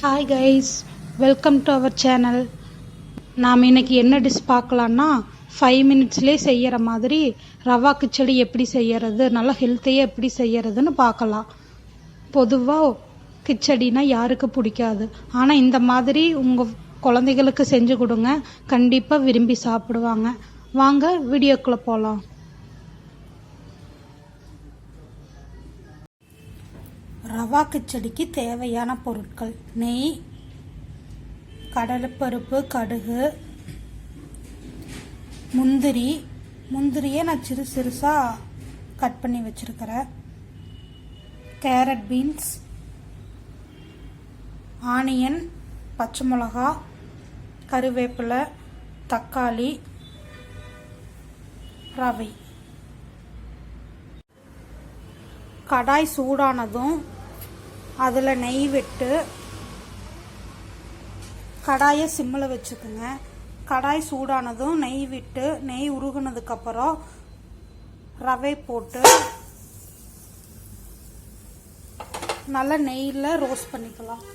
Hi guys, welcome to our channel. நாம் இன்னைக்கு என்ன டிஷ் பார்க்கலான்னா 5 மினிட்ஸ்லேயே செய்கிற மாதிரி ரவா கிச்சடி எப்படி செய்கிறது, நல்லா ஹெல்த்தியாக எப்படி செய்கிறதுன்னு பார்க்கலாம். பொதுவாக கிச்சடினா யாருக்கு பிடிக்காது, ஆனால் இந்த மாதிரி உங்கள் குழந்தைகளுக்கு செஞ்சு கொடுங்க, கண்டிப்பாக விரும்பி சாப்பிடுவாங்க. வாங்க வீடியோக்குள்ளே போகலாம். ரவா கிச்சடிக்கு தேவையான பொருட்கள்: நெய், கடலைப்பருப்பு, கடுகு, முந்திரியை நான் சிறுசாக கட் பண்ணி வச்சுருக்கிறேன், கேரட், பீன்ஸ், ஆனியன், பச்சை மிளகா, கருவேப்பிலை, தக்காளி, ரவை. கடாய் சூடானதும் அதில் நெய் விட்டு கடாயை சிம்மில் வச்சுக்குங்க. கடாய் சூடானதும் நெய் விட்டு நெய் உருகுனதுக்கப்புறம் ரவை போட்டு நல்லா நெய்யில் ரோஸ்ட் பண்ணிக்கலாம்.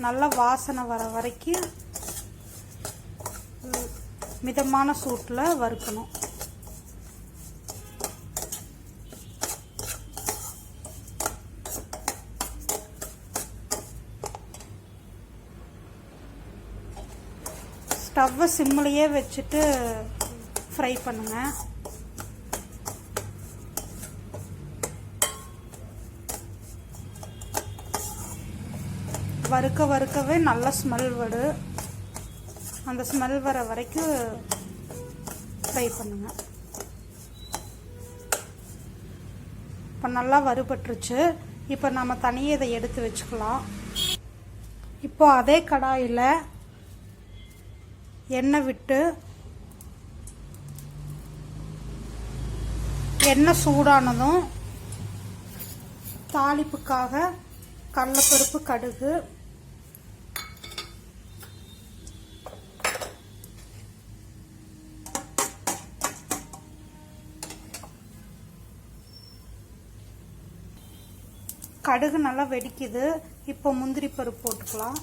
நல்லா வாசனை வர வரைக்கும் மிதமான சூட்டில் வறுக்கணும். ஸ்டவ்வை சிம்மிலேயே வச்சுட்டு ஃப்ரை பண்ணுங்க. வறுக்கவே நல்ல ஸ்மெல் வரும். அந்த ஸ்மெல் வர வரைக்கும் ஃப்ரை பண்ணுங்க. இப்போ நல்லா வறுபட்டுருச்சு. இப்போ நம்ம தனியாக இதை எடுத்து வச்சுக்கலாம். இப்போ அதே கடாயில் எண்ணெய் விட்டு எண்ணெய் சூடானதும் தாளிப்புக்காக கடலைப்பருப்பு, கடுகு, கடுகு நல்லா வெடிக்குது. இப்போ முந்திரி பருப்பு போட்டுக்கலாம்.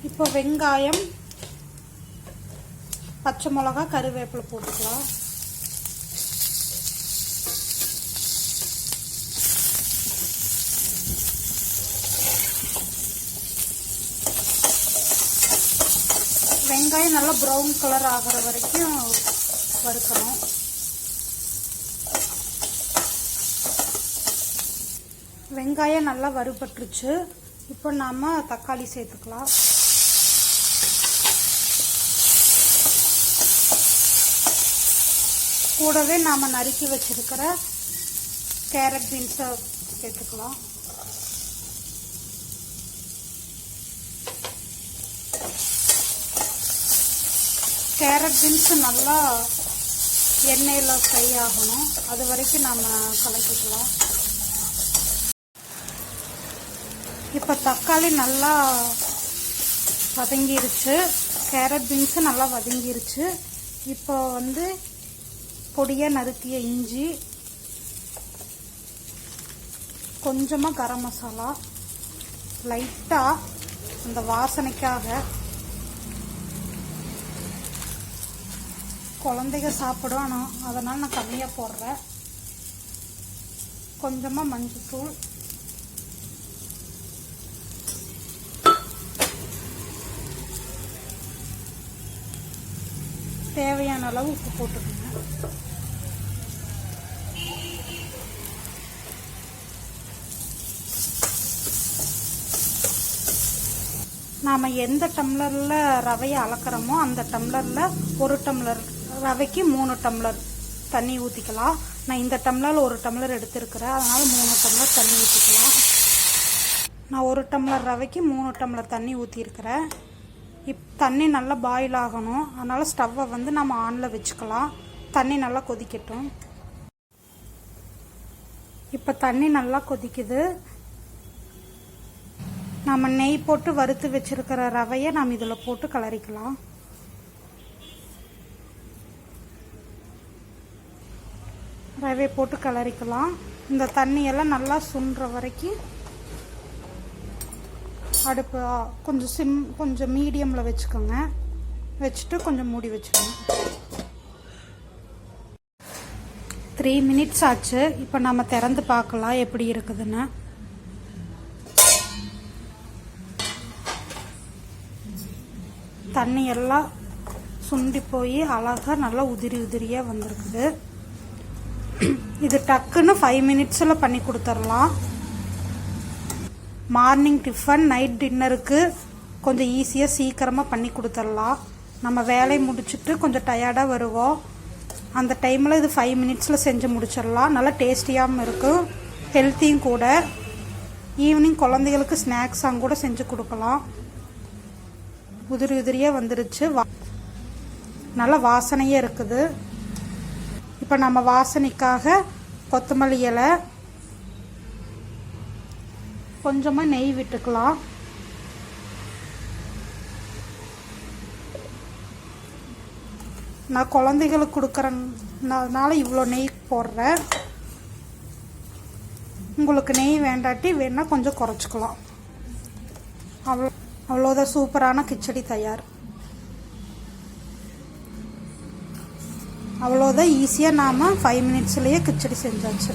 இப்போ வெங்காயம், பச்சை மிளகா, கருவேப்பிலை போட்டுக்கலாம். வெங்காயம் நல்லா ப்ரௌன் கலர் ஆகிற வரைக்கும் வறுக்கணும். வெங்காயம் நல்லா வறுபட்டுருச்சு. இப்போ நாம் தக்காளி சேர்த்துக்கலாம். கூடவே நாம் நறுக்கி வச்சிருக்கிற கேரட், பீன்ஸை சேர்த்துக்கலாம். கேரட், பீன்ஸ் நல்லா எண்ணெயில் ஃப்ரை ஆகணும். அது வரைக்கும் நம்ம கலக்கிக்கலாம். இப்போ தக்காளி நல்லா வதங்கிருச்சு, கேரட், பீன்ஸு நல்லா வதங்கிருச்சு. இப்போ பொடியாக நறுக்கிய இஞ்சி, கொஞ்சமாக கரம் மசாலா, லைட்டாக அந்த வாசனைக்காக, குழந்தைங்க சாப்பிடணும் அதனால் நான் கம்மியாக போடுறேன், கொஞ்சமாக மஞ்சள்தூள், தேவையான அளவு உப்பு போட்டுக்கோங்க. நாம் எந்த டம்ளரில் ரவையை அளக்கிறோமோ அந்த டம்ளரில் 1 டம்ளர் ரவைக்கு 3 டம்ளர் தண்ணி ஊற்றிக்கலாம். நான் இந்த டம்ளரில் 1 டம்ளர் எடுத்துருக்கிறேன், அதனால் 3 டம்ளர் தண்ணி ஊற்றிக்கலாம். நான் 1 டம்ளர் ரவைக்கு 3 டம்ளர் தண்ணி ஊற்றிருக்கிறேன். தண்ணி நல்லா பாயில் ஆகணும், அதனால் ஸ்டவ்வை நம்ம ஆனில் வச்சுக்கலாம். தண்ணி நல்லா கொதிக்கட்டும். இப்போ தண்ணி நல்லா கொதிக்குது. நம்ம நெய் போட்டு வறுத்து வச்சிருக்கிற ரவையை நாம் இதில் போட்டு கிளறிக்கலாம். ரவை போட்டு கிளறிக்கலாம். இந்த தண்ணியெல்லாம் நல்லா சுண்டுற வரைக்கும் அடுப்பு கொஞ்சம் மீடியமில் வச்சுக்கோங்க. வச்சுட்டு கொஞ்சம் மூடி வச்சுக்கோங்க. 3 மினிட்ஸ் ஆச்சு. இப்போ நம்ம திறந்து பார்க்கலாம் எப்படி இருக்குதுன்னு. தண்ணி எல்லாம் சுண்டி போய் அழகாக நல்லா உதிரி உதிரியாக வந்திருக்குது. இது டக்குன்னு 5 மினிட்ஸில் பண்ணி கொடுத்துடலாம். மார்னிங் டிஃபன், நைட் டின்னருக்கு கொஞ்சம் ஈஸியாக சீக்கிரமாக பண்ணி கொடுத்துடலாம். நம்ம வேலையை முடிச்சுட்டு கொஞ்சம் டயர்டாக வருவோம். அந்த டைமில் இது 5 மினிட்ஸில் செஞ்சு முடிச்சிடலாம். நல்லா டேஸ்டியாகவும் இருக்கும், ஹெல்த்தியும் கூட. ஈவினிங் குழந்தைகளுக்கு ஸ்நாக்ஸாக கூட செஞ்சு கொடுக்கலாம். உதிரி உதிரியாக வந்துருச்சு. நல்லா வாசனையாக இருக்குது. இப்போ நம்ம வாசனைக்காக கொத்தமல்லி இலை, கொஞ்சமாக நெய் விட்டுக்கலாம். நான் குழந்தைகளுக்கு கொடுக்குறனால இவ்வளோ நெய் போடுறேன். உங்களுக்கு நெய் வேண்டாட்டி வேணால் கொஞ்சம் குறைச்சிக்கலாம். அவ்வளோதான், சூப்பரான கிச்சடி தயார். அவ்வளோதான், ஈஸியாக நாம் 5 மினிட்ஸ்லேயே கிச்சடி செஞ்சாச்சு.